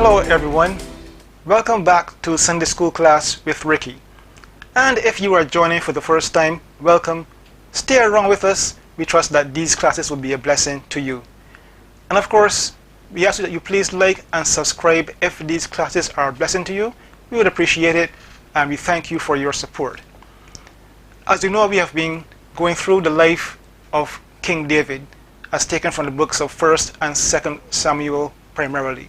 Hello everyone, welcome back to Sunday School class with Ricky. And if you are joining for the first time, welcome. Stay around with us. We trust that these classes will be a blessing to you. And of course, we ask you that you please like and subscribe if these classes are a blessing to you. We would appreciate it, and we thank you for your support. As you know, we have been going through the life of King David as taken from the books of 1st and 2nd Samuel primarily.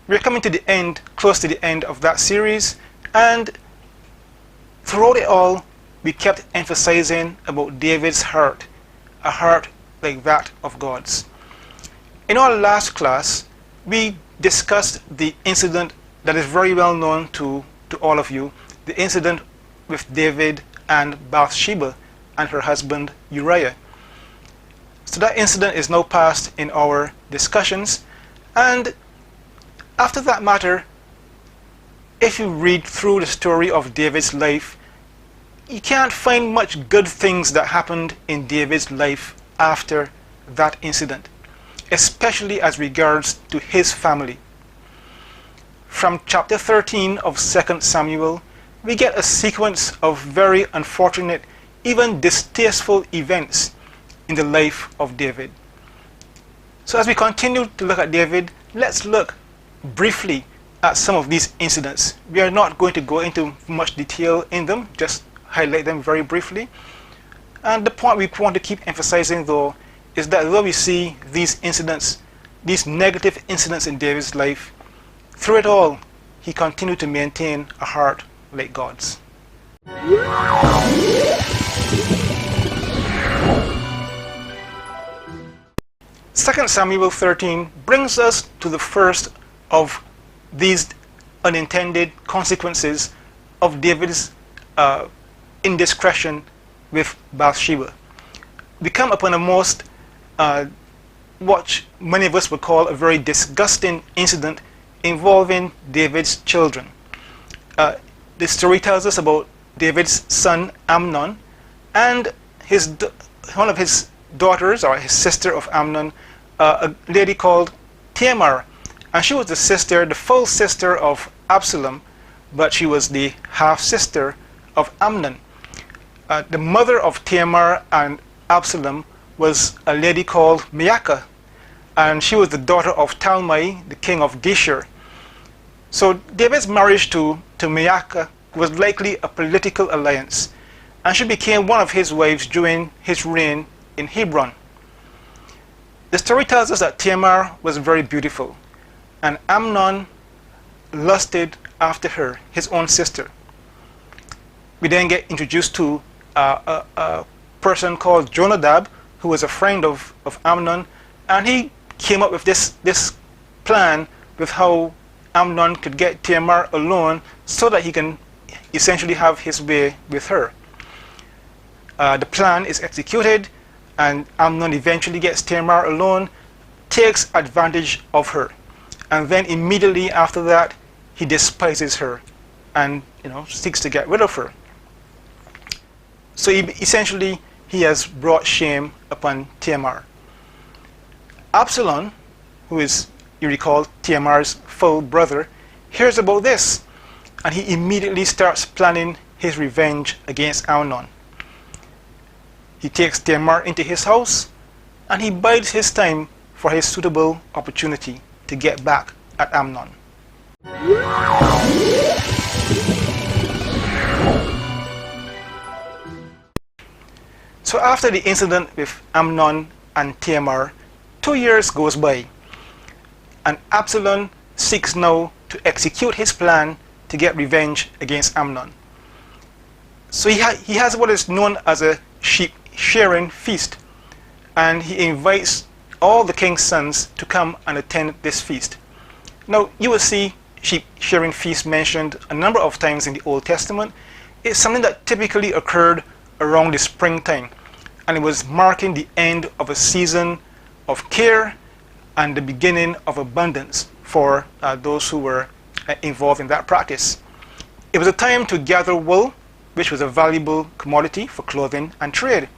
We're coming to the end, close to the end of that series, and throughout it all, we kept emphasizing about David's heart, a heart like that of God's. In our last class, we discussed the incident that is very well known to all of you, the incident with David and Bathsheba and her husband Uriah. So that incident is now past in our discussions, and after that matter, if you read through the story of David's life, you can't find much good things that happened in David's life after that incident, especially as regards to his family. From chapter 13 of 2nd Samuel, we get a sequence of very unfortunate, even distasteful events in the life of David. So as we continue to look at David, let's look briefly at some of these incidents. We are not going to go into much detail in them, just highlight them very briefly. And the point we want to keep emphasizing though is that though we see these incidents, these negative incidents in David's life, through it all, he continued to maintain a heart like God's. 2 Samuel 13 brings us to the first of these unintended consequences of David's indiscretion with Bathsheba. We come upon a most, what many of us would call a very disgusting incident involving David's children. The story tells us about David's son Amnon and one of his daughters, or his sister of Amnon, a lady called Tamar. And she was the full sister of Absalom, but she was the half-sister of Amnon. The mother of Tamar and Absalom was a lady called Maacah, and she was the daughter of Talmai, the king of Geshur. So David's marriage to Maacah was likely a political alliance, and she became one of his wives during his reign in Hebron. The story tells us that Tamar was very beautiful, and Amnon lusted after her, his own sister. We then get introduced to a person called Jonadab, who was a friend of Amnon, and he came up with this plan with how Amnon could get Tamar alone so that he can essentially have his way with her. The plan is executed, and Amnon eventually gets Tamar alone, takes advantage of her, and then immediately after that he despises her and seeks to get rid of her. So essentially he has brought shame upon Tamar. Absalom, who is, you recall, Tamar's full brother, hears about this, and he immediately starts planning his revenge against Amnon. He takes Tamar into his house, and he bides his time for his suitable opportunity to get back at Amnon. So after the incident with Amnon and Tamar, 2 years goes by, and Absalom seeks now to execute his plan to get revenge against Amnon. So he has what is known as a sheep shearing feast, and he invites all the king's sons to come and attend this feast. Now you will see sheep shearing feast mentioned a number of times in the Old Testament. It's something that typically occurred around the springtime, and it was marking the end of a season of care and the beginning of abundance for those who were involved in that practice. It was a time to gather wool, which was a valuable commodity for clothing and trade.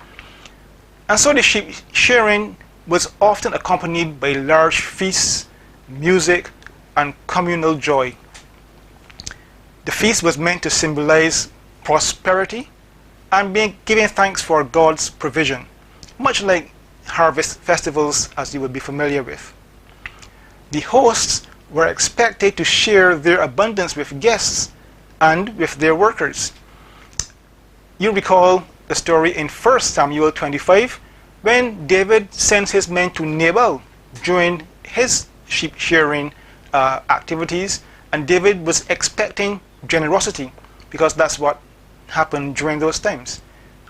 And so the sheep shearing was often accompanied by large feasts, music, and communal joy. The feast was meant to symbolize prosperity and giving thanks for God's provision, much like harvest festivals as you would be familiar with. The hosts were expected to share their abundance with guests and with their workers. You recall the story in 1 Samuel 25 when David sends his men to Nabal during his sheep shearing activities, and David was expecting generosity because that's what happened during those times.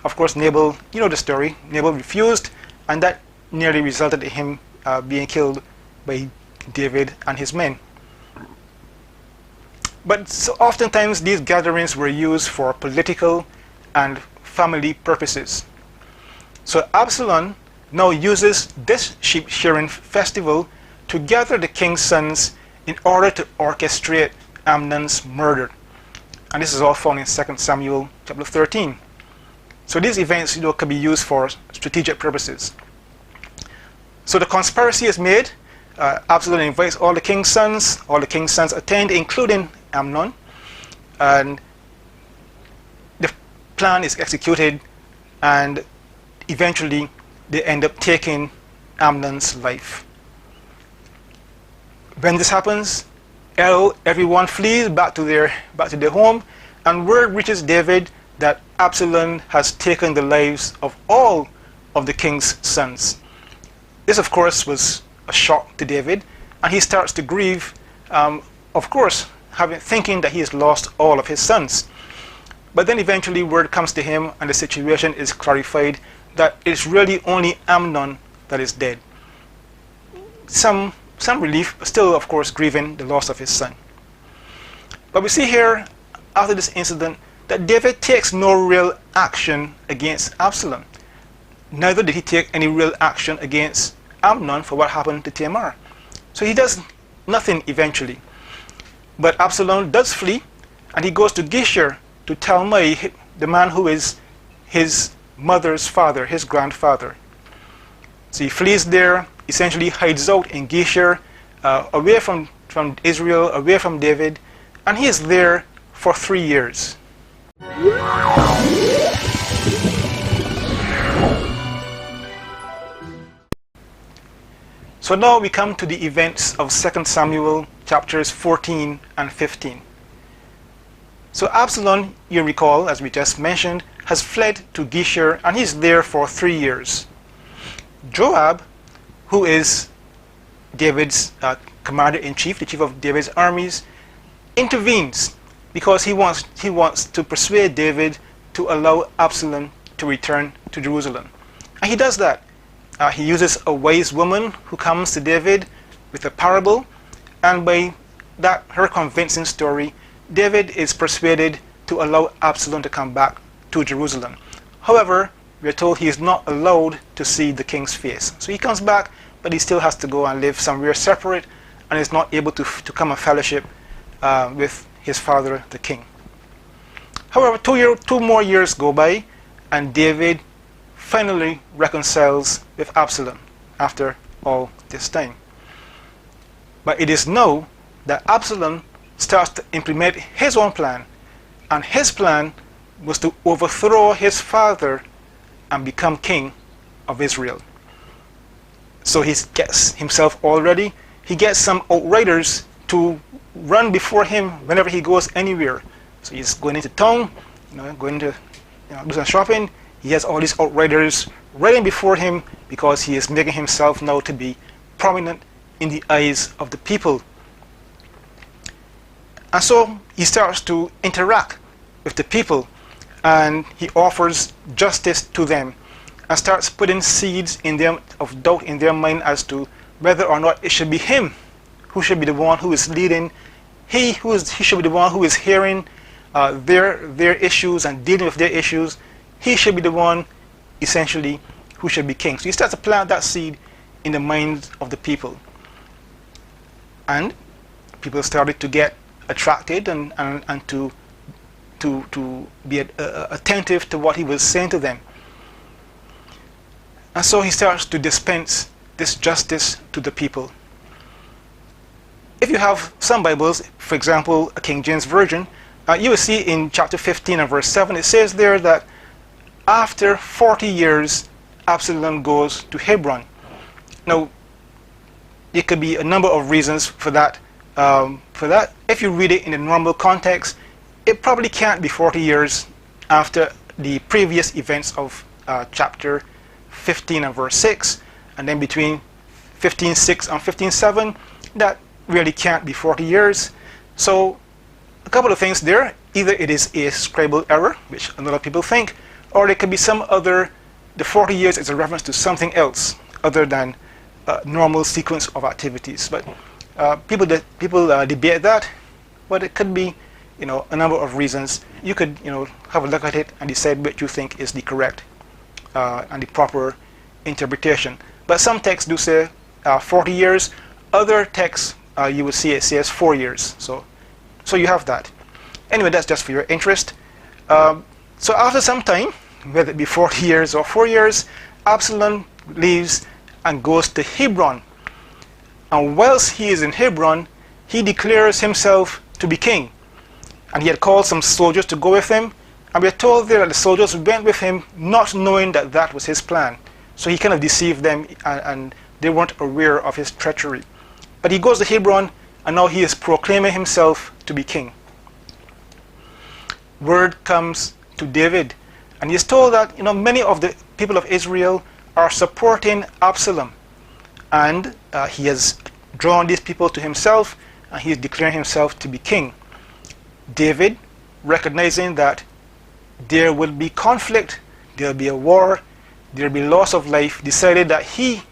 Of course, Nabal, you know the story, Nabal refused, and that nearly resulted in him being killed by David and his men. But so oftentimes these gatherings were used for political and family purposes. So Absalom now uses this sheep shearing festival to gather the king's sons in order to orchestrate Amnon's murder. And this is all found in 2 Samuel chapter 13. So these events, can be used for strategic purposes. So the conspiracy is made. Absalom invites all the king's sons. All the king's sons attend, including Amnon. And the plan is executed, and eventually they end up taking Amnon's life. When this happens, everyone flees back to their home, and word reaches David that Absalom has taken the lives of all of the king's sons. This, of course, was a shock to David, and he starts to grieve, of course, thinking that he has lost all of his sons. But then eventually word comes to him, and the situation is clarified that it's really only Amnon that is dead. Some relief, but still, of course, grieving the loss of his son. But we see here, after this incident, that David takes no real action against Absalom. Neither did he take any real action against Amnon for what happened to Tamar. So he does nothing eventually. But Absalom does flee, and he goes to Geshur to Talmai, the man who is his mother's father, his grandfather. So he flees there, essentially hides out in Geshur, away from Israel, away from David, and he is there for 3 years. So now we come to the events of 2 Samuel chapters 14 and 15. So Absalom, you recall, as we just mentioned, has fled to Geshur, and he's there for 3 years. Joab, who is David's commander-in-chief, the chief of David's armies, intervenes because he wants to persuade David to allow Absalom to return to Jerusalem. And he does that. He uses a wise woman who comes to David with a parable, and by that, her convincing story, David is persuaded to allow Absalom to come back to Jerusalem. However, we are told he is not allowed to see the king's face. So he comes back, but he still has to go and live somewhere separate, and is not able to come and fellowship with his father, the king. However, 2 more years go by, and David finally reconciles with Absalom after all this time. But it is now that Absalom starts to implement his own plan, and his plan was to overthrow his father and become king of Israel. So he gets himself all ready. He gets some outriders to run before him whenever he goes anywhere. So he's going into town, going to do some shopping. He has all these outriders riding before him because he is making himself now to be prominent in the eyes of the people. And so he starts to interact with the people, and he offers justice to them and starts putting seeds in them of doubt in their mind as to whether or not it should be him who should be the one who is leading. He should be the one who is hearing their issues and dealing with their issues. He should be the one, essentially, who should be king. So he starts to plant that seed in the minds of the people. And people started to get attracted and to be attentive to what he was saying to them. And so he starts to dispense this justice to the people. if you have some Bibles, for example, a King James Version, you will see in chapter 15 and verse 7, it says there that after 40 years, Absalom goes to Hebron. Now, there could be a number of reasons for that. If you read it in a normal context, it probably can't be 40 years after the previous events of chapter 15 and verse 6, and then between 15:6 and 15:7, that really can't be 40 years. So a couple of things there. Either it is a scribal error, which a lot of people think, or there could be some other, the 40 years is a reference to something else other than normal sequence of activities. But people debate that, but it could be, a number of reasons. You could, have a look at it and decide what you think is the correct and the proper interpretation. But some texts do say 40 years. Other texts, you will see it says 4 years. So you have that. Anyway, that's just for your interest. So after some time, whether it be 40 years or 4 years, Absalom leaves and goes to Hebron. And whilst he is in Hebron, he declares himself to be king. And he had called some soldiers to go with him. And we're told there that the soldiers went with him not knowing that that was his plan. So he kind of deceived them, and they weren't aware of his treachery. But he goes to Hebron, and now he is proclaiming himself to be king. Word comes to David, and he is told that many of the people of Israel are supporting Absalom, and he has drawn these people to himself, and he is declaring himself to be king. David, recognizing that there will be conflict, there will be a war, there will be loss of life, decided that he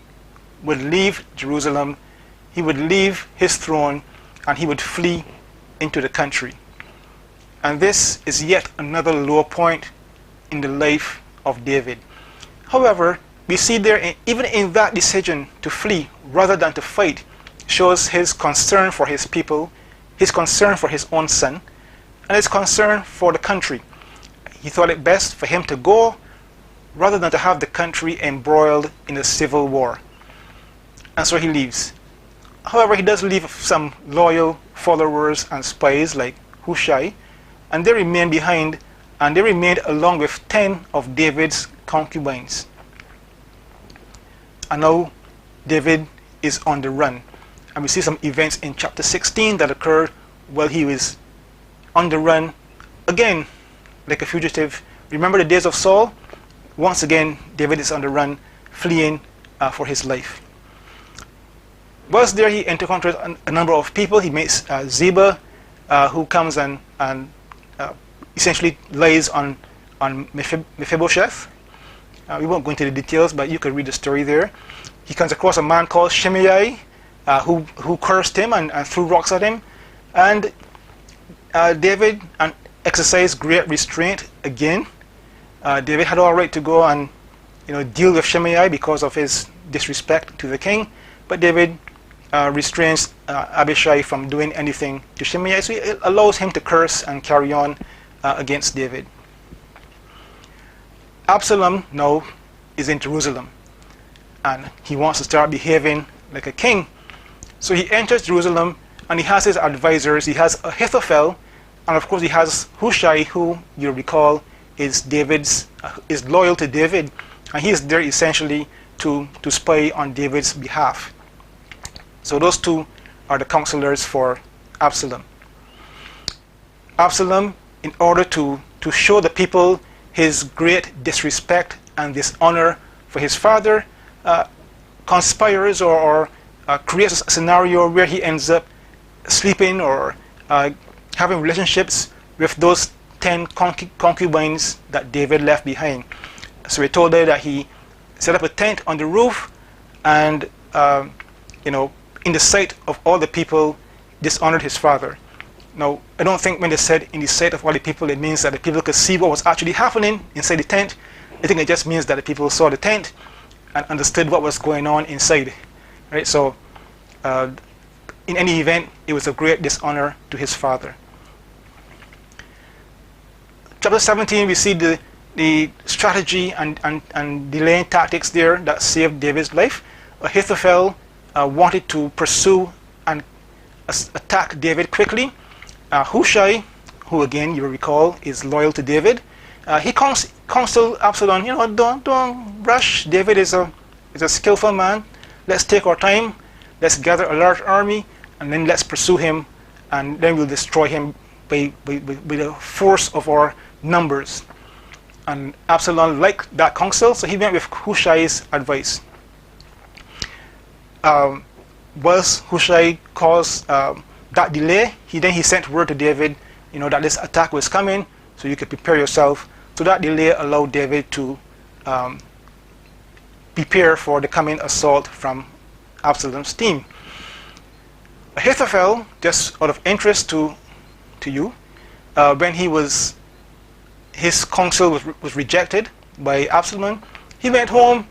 would leave Jerusalem, he would leave his throne, and he would flee into the country. And this is yet another low point in the life of David. However, we see there, even in that decision to flee rather than to fight, shows his concern for his people, his concern for his own son, and his concern for the country. He thought it best for him to go rather than to have the country embroiled in a civil war. And so he leaves. However, he does leave some loyal followers and spies like Hushai, and they remain behind, and they remained along with 10 of David's concubines. And now David is on the run. And we see some events in chapter 16 that occurred while he was on the run, again, like a fugitive. Remember the days of Saul? Once again, David is on the run, fleeing for his life. Whilst there, he encounters a number of people. He meets Ziba, who comes and essentially lies on Mephibosheth. We won't go into the details, but you can read the story there. He comes across a man called Shimei, who cursed him and threw rocks at him. And David exercised great restraint again. David had all right to go and deal with Shimei because of his disrespect to the king, but David restrains Abishai from doing anything to Shimei, so it allows him to curse and carry on against David. Absalom now is in Jerusalem, and he wants to start behaving like a king. So he enters Jerusalem, and he has his advisors. He has Ahithophel, and of course he has Hushai, who you recall is loyal to David, and he is there essentially to spy on David's behalf. So those two are the counselors for Absalom. Absalom, in order to show the people his great disrespect and dishonor for his father, conspires or creates a scenario where he ends up sleeping or having relationships with those 10 concubines that David left behind. So we told her that he set up a tent on the roof and, in the sight of all the people, dishonored his father. Now, I don't think when they said in the sight of all the people, it means that the people could see what was actually happening inside the tent. I think it just means that the people saw the tent and understood what was going on inside. Right? So, in any event, it was a great dishonor to his father. Chapter 17, we see the strategy and delaying tactics there that saved David's life. Ahithophel wanted to pursue and attack David quickly. Hushai, who again you recall is loyal to David, he counsel Absalom, don't rush. David is a skillful man. Let's take our time. Let's gather a large army, and then let's pursue him, and then we'll destroy him by the force of our numbers. And Absalom liked that counsel, so he went with Hushai's advice. Whilst Hushai caused that delay, he sent word to David, that this attack was coming, so you could prepare yourself. So that delay allowed David to prepare for the coming assault from Absalom's team. Ahithophel, just out of interest to you, when his counsel was rejected by Absalom, he went home,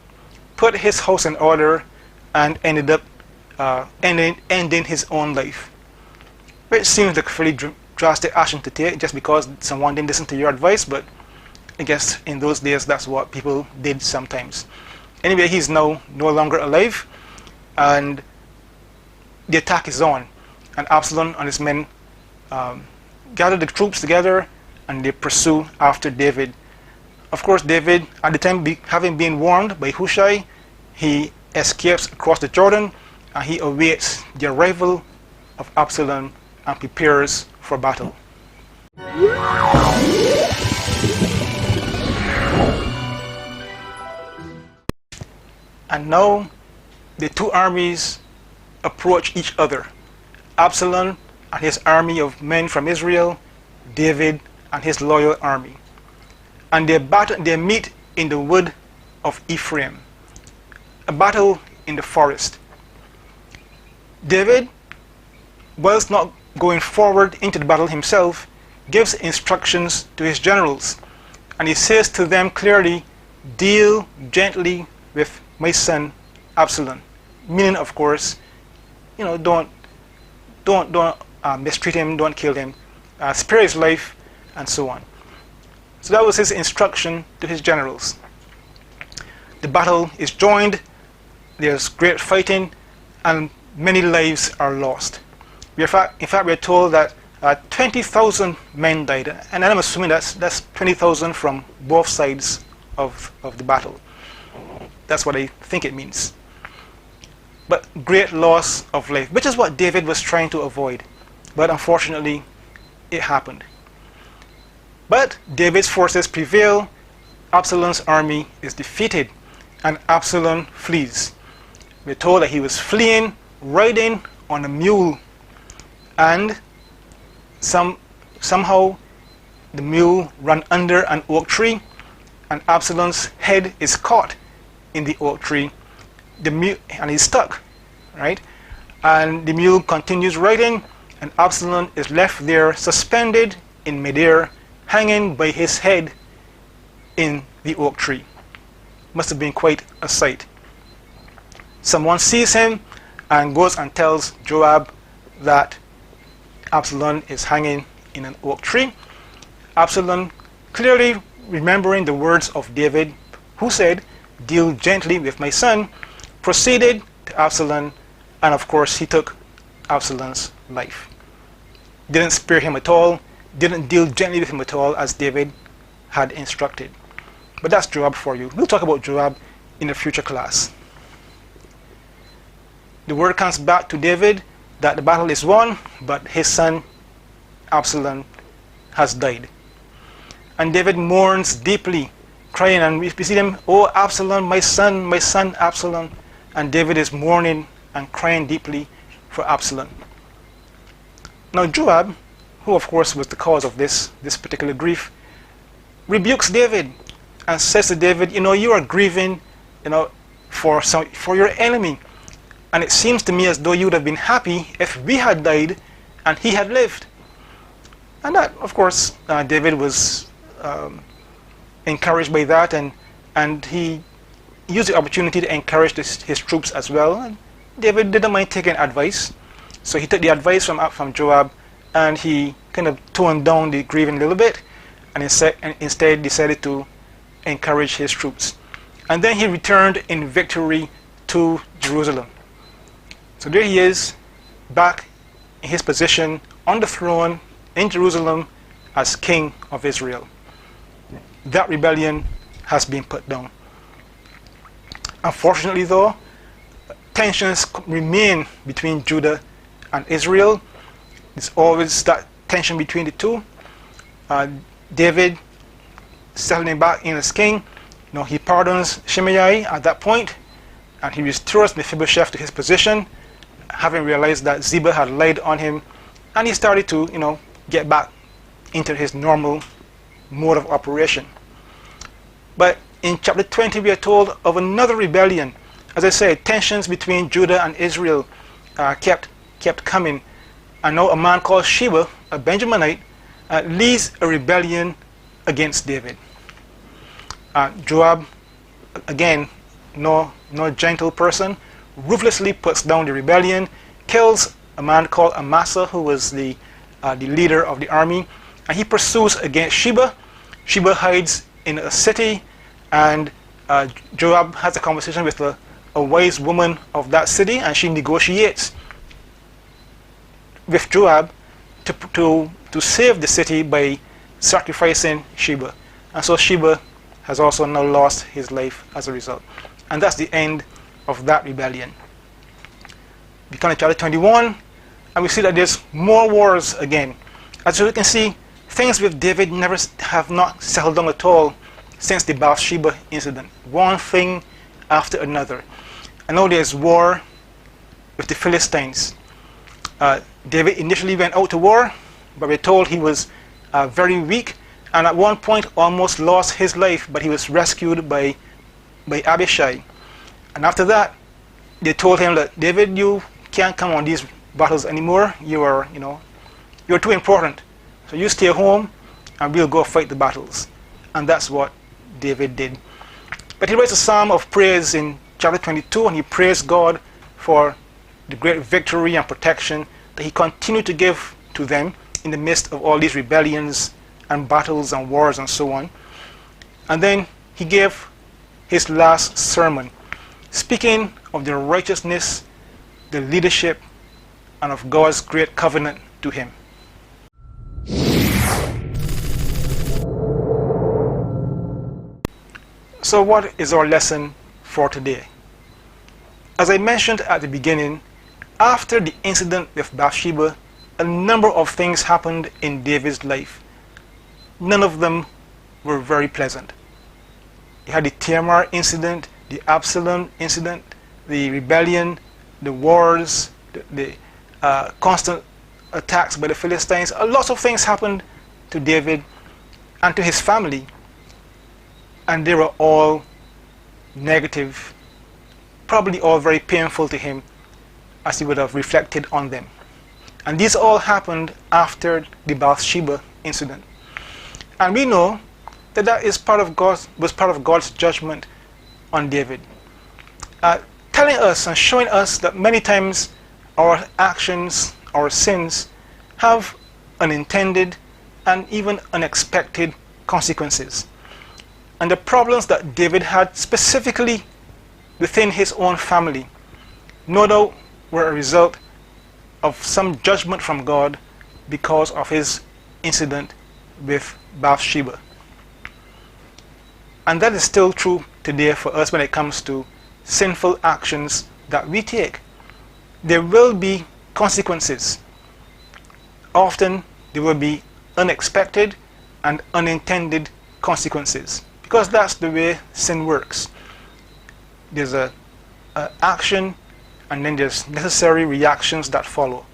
put his house in order, and ended up ending his own life. Which seems like a fairly drastic action to take just because someone didn't listen to your advice, but I guess in those days that's what people did sometimes. Anyway, he's now no longer alive, and the attack is on, and Absalom and his men gather the troops together and they pursue after David. Of course, David, at the time having been warned by Hushai, he escapes across the Jordan and he awaits the arrival of Absalom and prepares for battle. And now the two armies approach each other. Absalom and his army of men from Israel, David and his loyal army. And they meet in the wood of Ephraim. A battle in the forest. David, whilst not going forward into the battle himself, gives instructions to his generals. And he says to them clearly, deal gently with my son Absalom. Meaning, of course, don't mistreat him, don't kill him, spare his life, and so on. So that was his instruction to his generals. The battle is joined, there's great fighting, and many lives are lost. In fact, we're told that 20,000 men died, and I'm assuming that's 20,000 from both sides of the battle. That's what I think it means. But great loss of life, which is what David was trying to avoid. But unfortunately, it happened. But David's forces prevail, Absalom's army is defeated, and Absalom flees. We're told that he was fleeing, riding on a mule, and somehow the mule ran under an oak tree, and Absalom's head is caught in the oak tree, and he's stuck, right? And the mule continues riding, and Absalom is left there suspended in midair, hanging by his head in the oak tree. Must have been quite a sight. Someone sees him and goes and tells Joab that Absalom is hanging in an oak tree. Absalom, clearly remembering the words of David, who said, deal gently with my son, proceeded to Absalom, and of course he took Absalom's life. Didn't spare him at all, didn't deal gently with him at all as David had instructed. But that's Joab for you. We'll talk about Joab in a future class. The word comes back to David that the battle is won, but his son Absalom has died. And David mourns deeply, crying, and we see him, oh Absalom, my son Absalom. And David is mourning and crying deeply for Absalom. Now Joab, who of course was the cause of this particular grief, rebukes David and says to David, you are grieving, for your enemy. And it seems to me as though you would have been happy if we had died and he had lived. And that, of course, David was encouraged by that, and he used the opportunity to encourage his troops as well. And David didn't mind taking advice, so he took the advice from Joab, and he kind of toned down the grieving a little bit, and instead decided to encourage his troops. And then he returned in victory to Jerusalem. So there he is, back in his position on the throne in Jerusalem as king of Israel. That rebellion has been put down. Unfortunately though, tensions remain between Judah and Israel. There's always that tension between the two. David settling back in as king, he pardons Shimei at that point, and he restores Mephibosheth to his position, having realized that Ziba had lied on him, and he started to, get back into his normal mode of operation. But in chapter 20 we are told of another rebellion. As I said, tensions between Judah and Israel kept coming, and now a man called Sheba, a Benjaminite, leads a rebellion against David. Joab, again, no gentle person, ruthlessly puts down the rebellion, kills a man called Amasa, who was the leader of the army, and he pursues against Sheba. Sheba hides in a city, and Joab has a conversation with a wise woman of that city, and she negotiates with Joab to save the city by sacrificing Sheba. And so Sheba has also now lost his life as a result. And that's the end of that rebellion. We come to chapter 21, and we see that there's more wars again. As you can see, things with David have not settled down at all since the Bathsheba incident. One thing after another. And now there's war with the Philistines. David initially went out to war, but we're told he was very weak, and at one point almost lost his life, but he was rescued by Abishai. And after that, they told him that, David, you can't come on these battles anymore. You're too important. So you stay home and we'll go fight the battles. And that's what David did. But he writes a psalm of praise in chapter 22, and he praised God for the great victory and protection that he continued to give to them in the midst of all these rebellions and battles and wars and so on. And then he gave his last sermon, speaking of the righteousness, the leadership, and of God's great covenant to him. So what is our lesson for today? As I mentioned at the beginning, after the incident with Bathsheba, a number of things happened in David's life. None of them were very pleasant. He had the Tamar incident, the Absalom incident, the rebellion, the wars, the constant attacks by the Philistines. A lot of things happened to David and to his family, and they were all negative, probably all very painful to him as he would have reflected on them. And these all happened after the Bathsheba incident. And we know that that was part of God's judgment on David, telling us and showing us that many times our actions, our sins, have unintended and even unexpected consequences. And the problems that David had specifically within his own family, no doubt were a result of some judgment from God because of his incident with Bathsheba. And that is still true today for us when it comes to sinful actions that we take. There will be consequences. Often there will be unexpected and unintended consequences, because that's the way sin works. There's an action, and then there's necessary reactions that follow.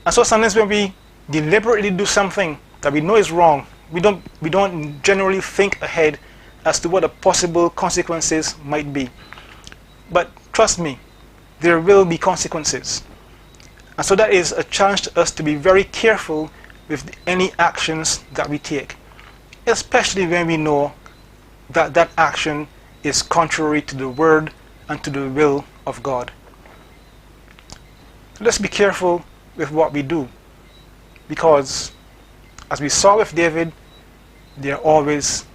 And so sometimes when we deliberately do something that we know is wrong, we don't generally think ahead as to what the possible consequences might be. But trust me, there will be consequences. And so that is a challenge to us to be very careful with any actions that we take, especially when we know that that action is contrary to the word and to the will of God. Let's be careful with what we do, because as we saw with David, there are always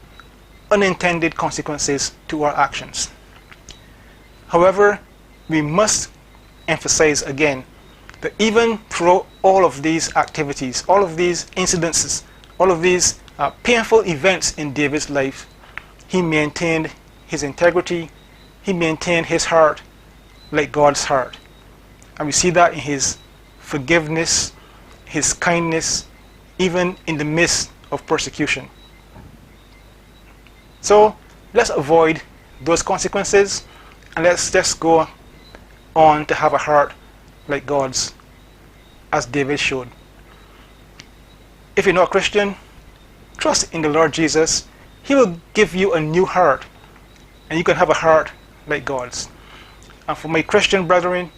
unintended consequences to our actions. However, we must emphasize again But even through all of these activities, all of these incidences, all of these painful events in David's life, he maintained his integrity, he maintained his heart like God's heart. And we see that in his forgiveness, his kindness, even in the midst of persecution. So let's avoid those consequences, and let's just go on to have a heart like God's, as David showed. If you're not a Christian, trust in the Lord Jesus. He will give you a new heart, and you can have a heart like God's. And for my Christian brethren,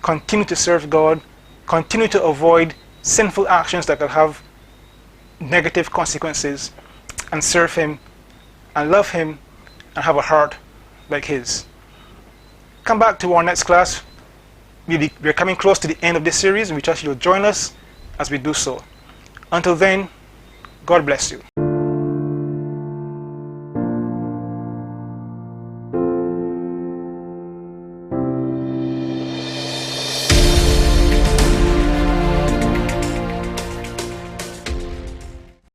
continue to serve God, continue to avoid sinful actions that could have negative consequences, and serve Him, and love Him, and have a heart like His. Come back to our next class. We're coming close to the end of this series, and we trust you'll join us as we do so. Until then, God bless you.